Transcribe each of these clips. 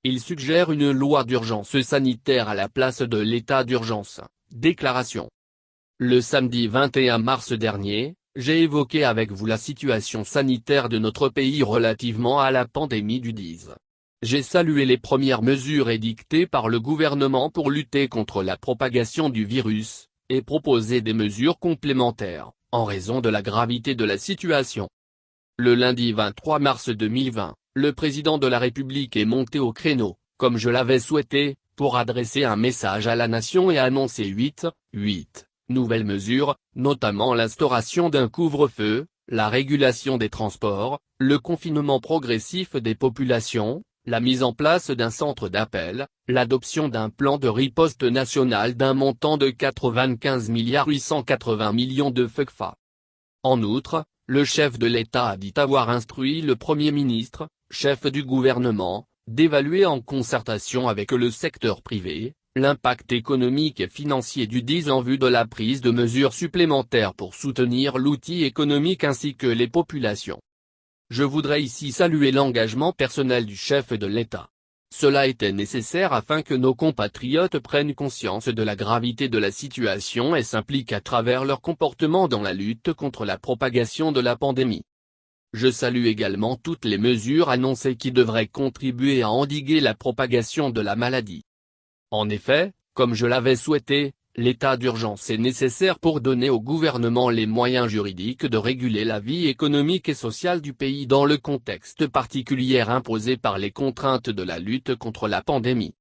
Il suggère une loi d'urgence sanitaire à la place de l'état d'urgence. Déclaration. Le samedi 21 mars dernier, j'ai évoqué avec vous la situation sanitaire de notre pays relativement à la pandémie du 10. J'ai salué les premières mesures édictées par le gouvernement pour lutter contre la propagation du virus, et proposé des mesures complémentaires, en raison de la gravité de la situation. Le lundi 23 mars 2020, le président de la République est monté au créneau, comme je l'avais souhaité, pour adresser un message à la nation et annoncer 8 nouvelles mesures, notamment l'instauration d'un couvre-feu, la régulation des transports, le confinement progressif des populations, la mise en place d'un centre d'appel, l'adoption d'un plan de riposte national d'un montant de 95 880 millions de FCFA. En outre, le chef de l'État a dit avoir instruit le Premier ministre, chef du gouvernement, d'évaluer en concertation avec le secteur privé, l'impact économique et financier du 10 en vue de la prise de mesures supplémentaires pour soutenir l'outil économique ainsi que les populations. Je voudrais ici saluer l'engagement personnel du chef de l'État. Cela était nécessaire afin que nos compatriotes prennent conscience de la gravité de la situation et s'impliquent à travers leur comportement dans la lutte contre la propagation de la pandémie. Je salue également toutes les mesures annoncées qui devraient contribuer à endiguer la propagation de la maladie. En effet, comme je l'avais souhaité, l'état d'urgence est nécessaire pour donner au gouvernement les moyens juridiques de réguler la vie économique et sociale du pays dans le contexte particulier imposé par les contraintes de la lutte contre la pandémie.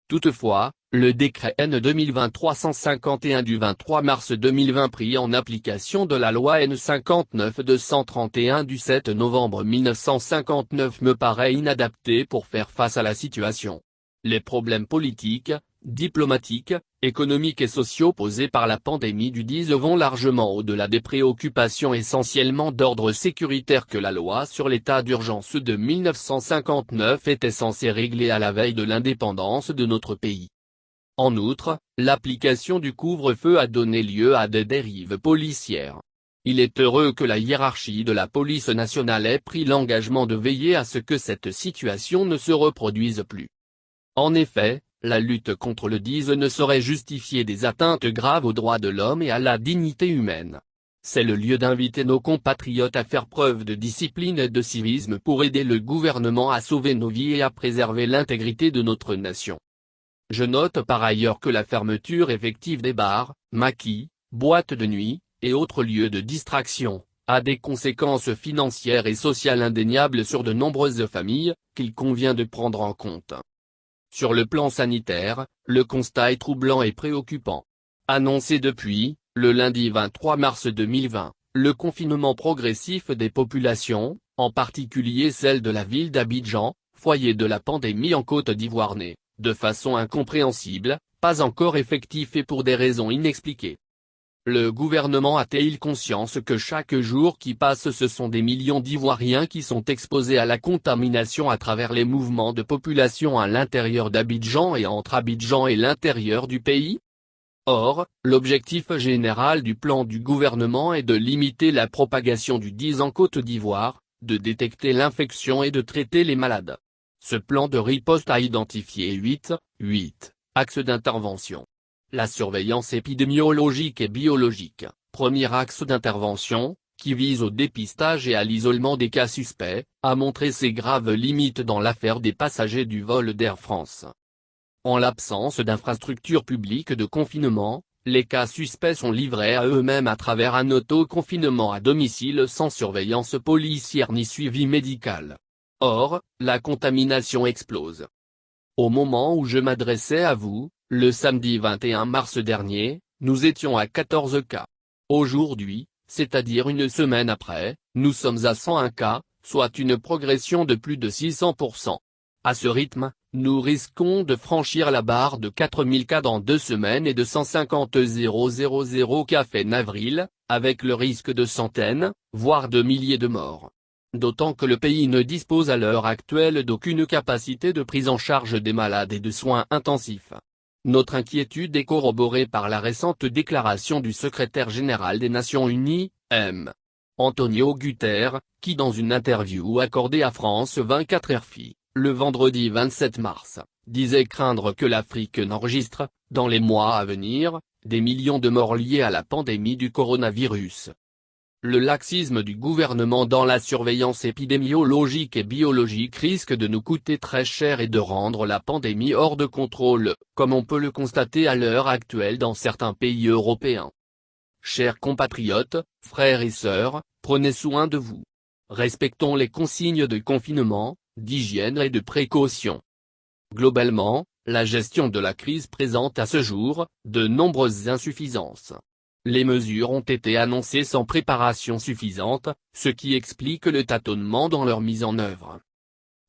Toutefois, le décret N 2020-351 du 23 mars 2020 pris en application de la loi N 59-231 du 7 novembre 1959 me paraît inadapté pour faire face à la situation. Les problèmes politiques, diplomatiques, économiques et sociaux posés par la pandémie du 10 vont largement au-delà des préoccupations essentiellement d'ordre sécuritaire que la loi sur l'état d'urgence de 1959 était censée régler à la veille de l'indépendance de notre pays. En outre, l'application du couvre-feu a donné lieu à des dérives policières. Il est heureux que la hiérarchie de la police nationale ait pris l'engagement de veiller à ce que cette situation ne se reproduise plus. En effet, la lutte contre le 10 ne saurait justifier des atteintes graves aux droits de l'homme et à la dignité humaine. C'est le lieu d'inviter nos compatriotes à faire preuve de discipline et de civisme pour aider le gouvernement à sauver nos vies et à préserver l'intégrité de notre nation. Je note par ailleurs que la fermeture effective des bars, maquis, boîtes de nuit, et autres lieux de distraction, a des conséquences financières et sociales indéniables sur de nombreuses familles, qu'il convient de prendre en compte. Sur le plan sanitaire, le constat est troublant et préoccupant. Annoncé depuis, le lundi 23 mars 2020, le confinement progressif des populations, en particulier celle de la ville d'Abidjan, foyer de la pandémie en Côte d'Ivoire n'est, de façon incompréhensible, pas encore effectif et pour des raisons inexpliquées. Le gouvernement a-t-il conscience que chaque jour qui passe ce sont des millions d'Ivoiriens qui sont exposés à la contamination à travers les mouvements de population à l'intérieur d'Abidjan et entre Abidjan et l'intérieur du pays? Or, l'objectif général du plan du gouvernement est de limiter la propagation du 10 en Côte d'Ivoire, de détecter l'infection et de traiter les malades. Ce plan de riposte a identifié 8 axes d'intervention. La surveillance épidémiologique et biologique, premier axe d'intervention, qui vise au dépistage et à l'isolement des cas suspects, a montré ses graves limites dans l'affaire des passagers du vol d'Air France. En l'absence d'infrastructures publiques de confinement, les cas suspects sont livrés à eux-mêmes à travers un auto-confinement à domicile sans surveillance policière ni suivi médical. Or, la contamination explose. Au moment où je m'adressais à vous, le samedi 21 mars dernier, nous étions à 14 cas. Aujourd'hui, c'est-à-dire une semaine après, nous sommes à 101 cas, soit une progression de plus de 600%. À ce rythme, nous risquons de franchir la barre de 4000 cas dans 2 semaines et de 150 000 cas en avril, avec le risque de centaines, voire de milliers de morts. D'autant que le pays ne dispose à l'heure actuelle d'aucune capacité de prise en charge des malades et de soins intensifs. Notre inquiétude est corroborée par la récente déclaration du secrétaire général des Nations Unies, M. Antonio Guterres, qui dans une interview accordée à France 24 RFI, le vendredi 27 mars, disait craindre que l'Afrique n'enregistre, dans les mois à venir, des millions de morts liés à la pandémie du coronavirus. Le laxisme du gouvernement dans la surveillance épidémiologique et biologique risque de nous coûter très cher et de rendre la pandémie hors de contrôle, comme on peut le constater à l'heure actuelle dans certains pays européens. Chers compatriotes, frères et sœurs, prenez soin de vous. Respectons les consignes de confinement, d'hygiène et de précaution. Globalement, la gestion de la crise présente à ce jour de nombreuses insuffisances. Les mesures ont été annoncées sans préparation suffisante, ce qui explique le tâtonnement dans leur mise en œuvre.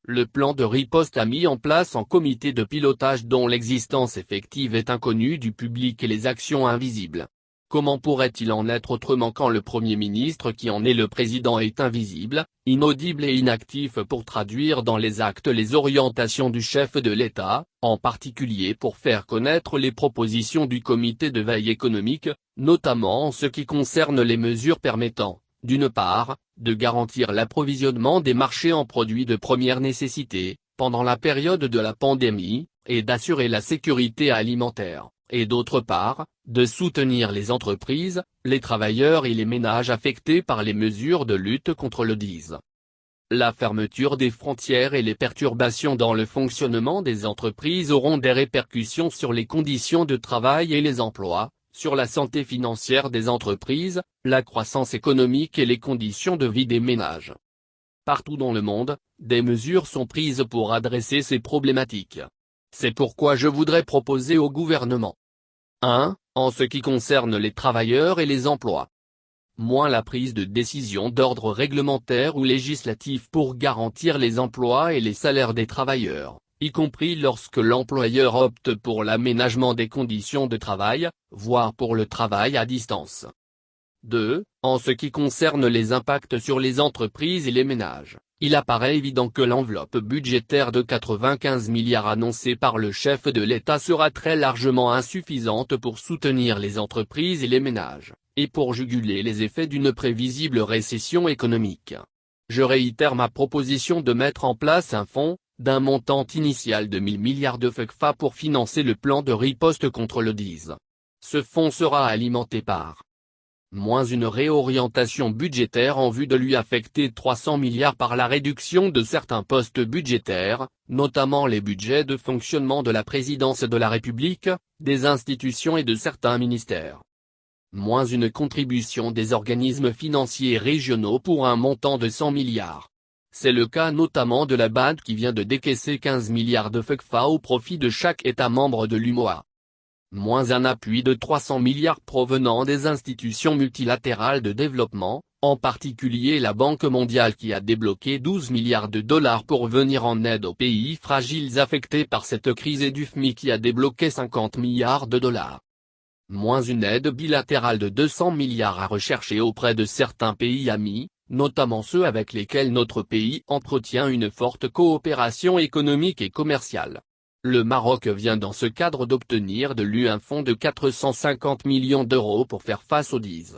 Le plan de riposte a mis en place un comité de pilotage dont l'existence effective est inconnue du public et les actions invisibles. Comment pourrait-il en être autrement quand le Premier ministre qui en est le président est invisible, inaudible et inactif pour traduire dans les actes les orientations du chef de l'État, en particulier pour faire connaître les propositions du comité de veille économique, notamment en ce qui concerne les mesures permettant, d'une part, de garantir l'approvisionnement des marchés en produits de première nécessité, pendant la période de la pandémie, et d'assurer la sécurité alimentaire, et d'autre part, de soutenir les entreprises, les travailleurs et les ménages affectés par les mesures de lutte contre le Dis. La fermeture des frontières et les perturbations dans le fonctionnement des entreprises auront des répercussions sur les conditions de travail et les emplois, sur la santé financière des entreprises, la croissance économique et les conditions de vie des ménages. Partout dans le monde, des mesures sont prises pour adresser ces problématiques. C'est pourquoi je voudrais proposer au gouvernement. 1. En ce qui concerne les travailleurs et les emplois. Moins la prise de décision d'ordre réglementaire ou législatif pour garantir les emplois et les salaires des travailleurs, y compris lorsque l'employeur opte pour l'aménagement des conditions de travail, voire pour le travail à distance. 2. En ce qui concerne les impacts sur les entreprises et les ménages, il apparaît évident que l'enveloppe budgétaire de 95 milliards annoncée par le chef de l'État sera très largement insuffisante pour soutenir les entreprises et les ménages, et pour juguler les effets d'une prévisible récession économique. Je réitère ma proposition de mettre en place un fonds, d'un montant initial de 1000 milliards de FECFA pour financer le plan de riposte contre le Dis. Ce fonds sera alimenté par une réorientation budgétaire en vue de lui affecter 300 milliards par la réduction de certains postes budgétaires, notamment les budgets de fonctionnement de la présidence de la République, des institutions et de certains ministères. Une contribution des organismes financiers régionaux pour un montant de 100 milliards. C'est le cas notamment de la BAD qui vient de décaisser 15 milliards de FECFA au profit de chaque État membre de l'UEMOA. Un appui de 300 milliards provenant des institutions multilatérales de développement, en particulier la Banque mondiale qui a débloqué 12 milliards de dollars pour venir en aide aux pays fragiles affectés par cette crise et du FMI qui a débloqué 50 milliards de dollars. Une aide bilatérale de 200 milliards à rechercher auprès de certains pays amis, notamment ceux avec lesquels notre pays entretient une forte coopération économique et commerciale. Le Maroc vient dans ce cadre d'obtenir de l'UE un fonds de 450 millions d'euros pour faire face au Dis.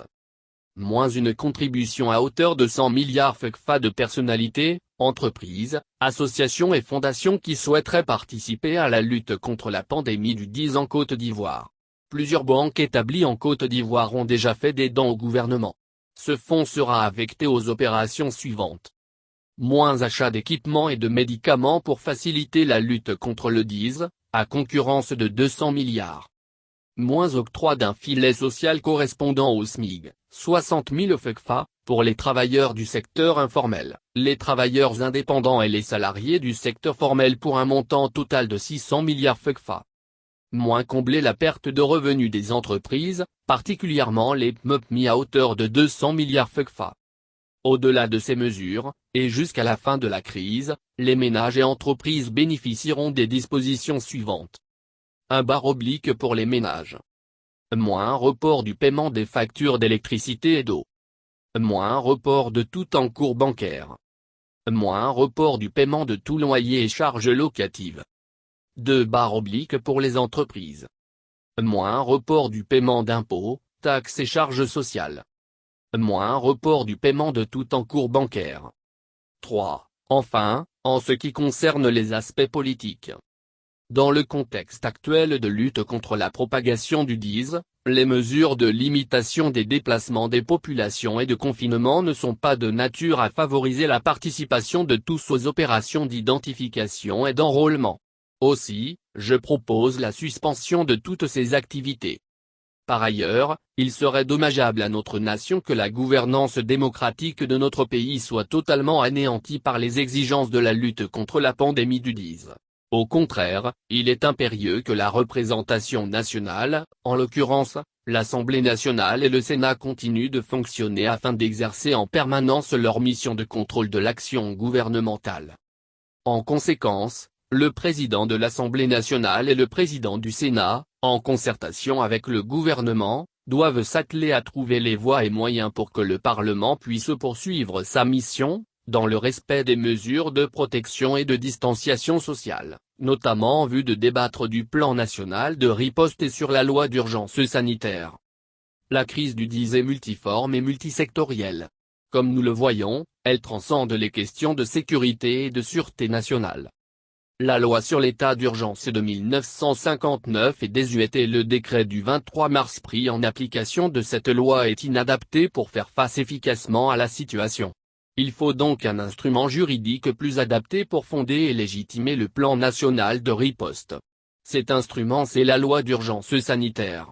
Une contribution à hauteur de 100 milliards FECFA de personnalités, entreprises, associations et fondations qui souhaiteraient participer à la lutte contre la pandémie du Dis en Côte d'Ivoire. Plusieurs banques établies en Côte d'Ivoire ont déjà fait des dons au gouvernement. Ce fonds sera affecté aux opérations suivantes. Achat d'équipements et de médicaments pour faciliter la lutte contre le Dis, à concurrence de 200 milliards. Octroi d'un filet social correspondant au SMIG, 60 000 FECFA, pour les travailleurs du secteur informel, les travailleurs indépendants et les salariés du secteur formel pour un montant total de 600 milliards FECFA. Combler la perte de revenus des entreprises, particulièrement les PME à hauteur de 200 milliards FECFA. Au-delà de ces mesures, et jusqu'à la fin de la crise, les ménages et entreprises bénéficieront des dispositions suivantes. Pour les ménages. Report du paiement des factures d'électricité et d'eau. Report de tout encours bancaire. Report du paiement de tout loyer et charges locatives. Pour les entreprises. Report du paiement d'impôts, taxes et charges sociales. Report du paiement de tout encours bancaire. 3. Enfin, en ce qui concerne les aspects politiques. Dans le contexte actuel de lutte contre la propagation du DISE, les mesures de limitation des déplacements des populations et de confinement ne sont pas de nature à favoriser la participation de tous aux opérations d'identification et d'enrôlement. Aussi, je propose la suspension de toutes ces activités. Par ailleurs, il serait dommageable à notre nation que la gouvernance démocratique de notre pays soit totalement anéantie par les exigences de la lutte contre la pandémie du DISE. Au contraire, il est impérieux que la représentation nationale, en l'occurrence, l'Assemblée nationale et le Sénat continuent de fonctionner afin d'exercer en permanence leur mission de contrôle de l'action gouvernementale. En conséquence, le président de l'Assemblée nationale et le président du Sénat, en concertation avec le gouvernement, doivent s'atteler à trouver les voies et moyens pour que le Parlement puisse poursuivre sa mission, dans le respect des mesures de protection et de distanciation sociale, notamment en vue de débattre du plan national de riposte et sur la loi d'urgence sanitaire. La crise du DISE est multiforme et multisectorielle. Comme nous le voyons, elle transcende les questions de sécurité et de sûreté nationale. La loi sur l'état d'urgence de 1959 est désuète et le décret du 23 mars pris en application de cette loi est inadapté pour faire face efficacement à la situation. Il faut donc un instrument juridique plus adapté pour fonder et légitimer le plan national de riposte. Cet instrument, c'est la loi d'urgence sanitaire.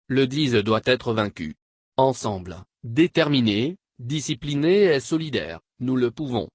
Le DISE doit être vaincu. Ensemble, déterminés, disciplinés et solidaires, nous le pouvons.